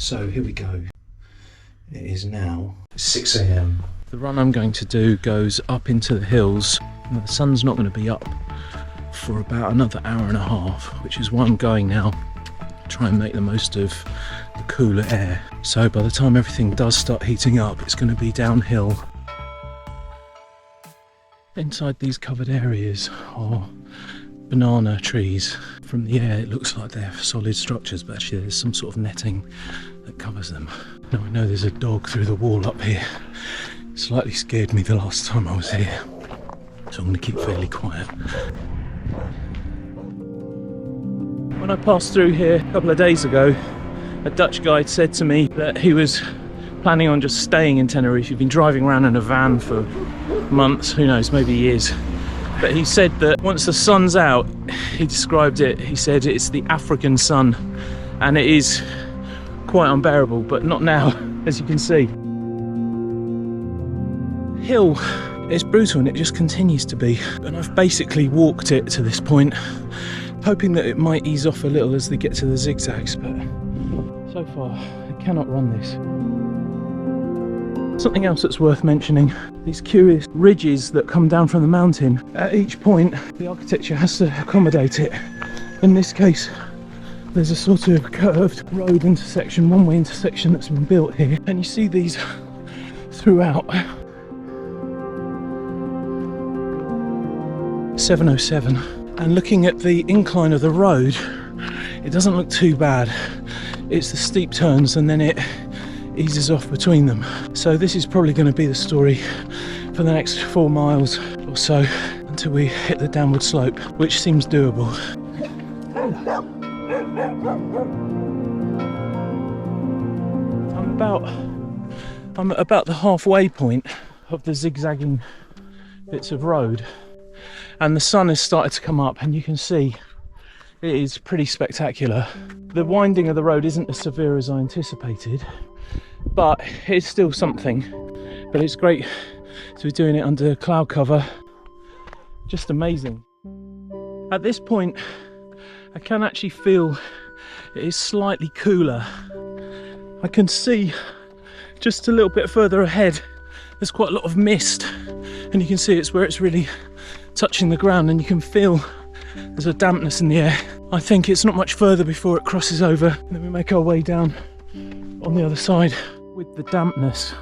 So here we go. It is now 6 AM. The run I'm going to do goes up into the hills. And the sun's not going to be up for about another hour and a half, which is why I'm going now. Try and make the most of the cooler air. So by the time everything does start heating up, it's going to be downhill. Inside these covered areas are banana trees. From the air it looks like they're solid structures, but actually there's some sort of netting that covers them. Now I know there's a dog through the wall up here. It slightly scared me the last time I was here, so I'm going to keep fairly quiet. When I passed through here a couple of days ago, a Dutch guide said to me that he was planning on just staying in Tenerife. He'd been driving around in a van for months, who knows, maybe years. But he said that once the sun's out, he described it, he said it's the African sun, and it is quite unbearable, but not now, as you can see. Hill is brutal and it just continues to be, and I've basically walked it to this point, hoping that it might ease off a little as they get to the zigzags, but so far I cannot run this. Something else that's worth mentioning, these curious ridges that come down from the mountain. At each point, the architecture has to accommodate it. In this case, there's a sort of curved road intersection, one-way intersection that's been built here, and you see these throughout. 707, and looking at the incline of the road, it doesn't look too bad. It's the steep turns and then it eases off between them. So this is probably going to be the story for the next 4 miles or so until we hit the downward slope, which seems doable. I'm at about the halfway point of the zigzagging bits of road, and the sun has started to come up, and you can see it is pretty spectacular. The winding of the road isn't as severe as I anticipated, but it's still something. But it's great to be doing it under cloud cover. Just amazing. At this point, I can actually feel it is slightly cooler. I can see just a little bit further ahead, there's quite a lot of mist, and you can see it's where it's really touching the ground, and you can feel there's a dampness in the air. I think it's not much further before it crosses over, and then we make our way down on the other side. With the dampness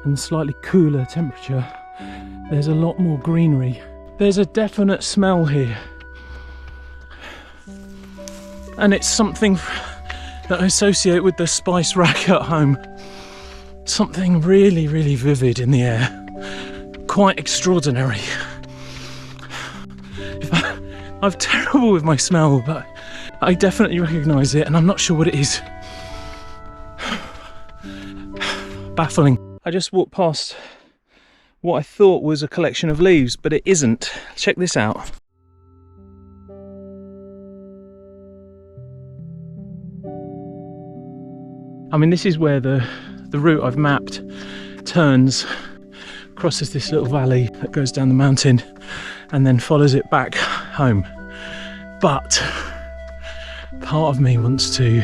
and the slightly cooler temperature, there's a lot more greenery. There's a definite smell here, and it's something that I associate with the spice rack at home. Something really, really vivid in the air, quite extraordinary. I'm terrible with my smell, but I definitely recognise it, and I'm not sure what it is. Baffling. I just walked past what I thought was a collection of leaves, but it isn't. Check this out. I mean, this is where the route I've mapped turns, crosses this little valley that goes down the mountain, and then follows it back home. But part of me wants to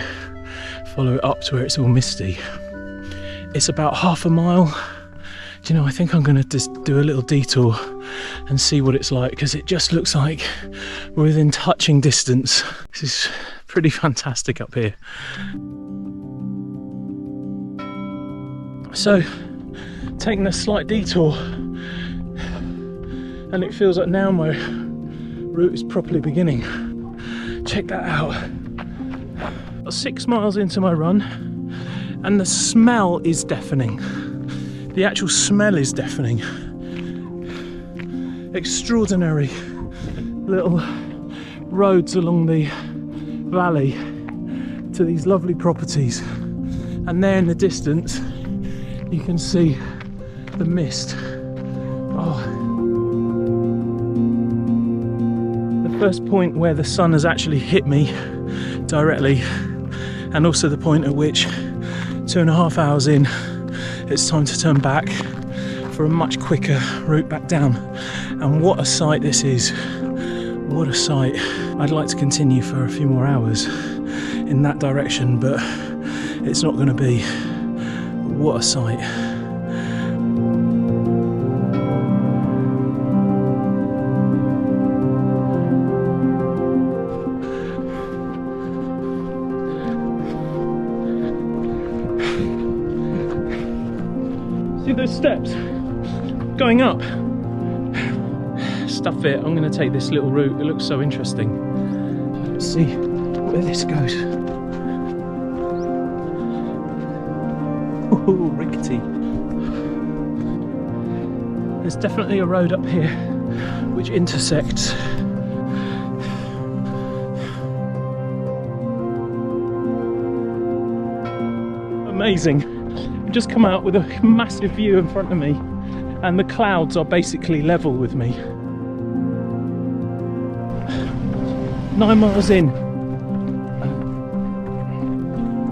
follow it up to where it's all misty. It's about half a mile. Do you know, I think I'm going to just do a little detour and see what it's like, because it just looks like we're within touching distance. This is pretty fantastic up here. So, taking a slight detour, and it feels like now my route is properly beginning. Check that out. 6 miles into my run, and the smell is deafening. The actual smell is deafening. Extraordinary little roads along the valley to these lovely properties, and there in the distance you can see the mist. Oh. The first point where the sun has actually hit me directly, and also the point at which 2.5 hours in it's time to turn back for a much quicker route back down. And what a sight this is. What a sight. I'd like to continue for a few more hours in that direction, but it's not going to be. What a sight. See those steps going up? Stuff it, I'm going to take this little route. It looks so interesting. Let's see where this goes. Ooh, rickety. There's definitely a road up here which intersects. Amazing. I've just come out with a massive view in front of me, and the clouds are basically level with me. 9 miles in.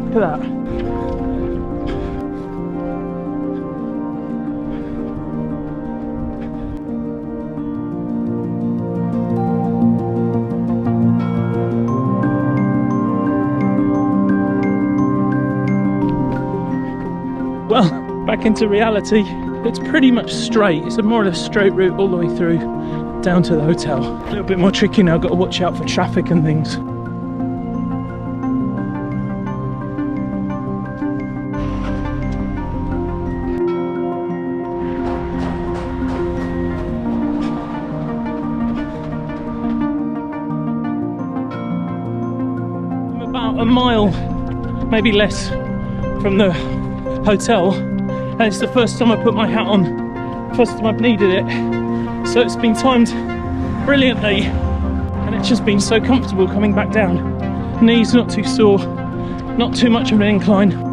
Look at that. Well, back into reality. It's pretty much straight. It's a more or less straight route all the way through down to the hotel. A little bit more tricky now. I've got to watch out for traffic and things. I'm about a mile, maybe less, from the hotel, and it's the first time I put my hat on, first time I've needed it, so it's been timed brilliantly, and it's just been so comfortable coming back down. Knees not too sore, not too much of an incline.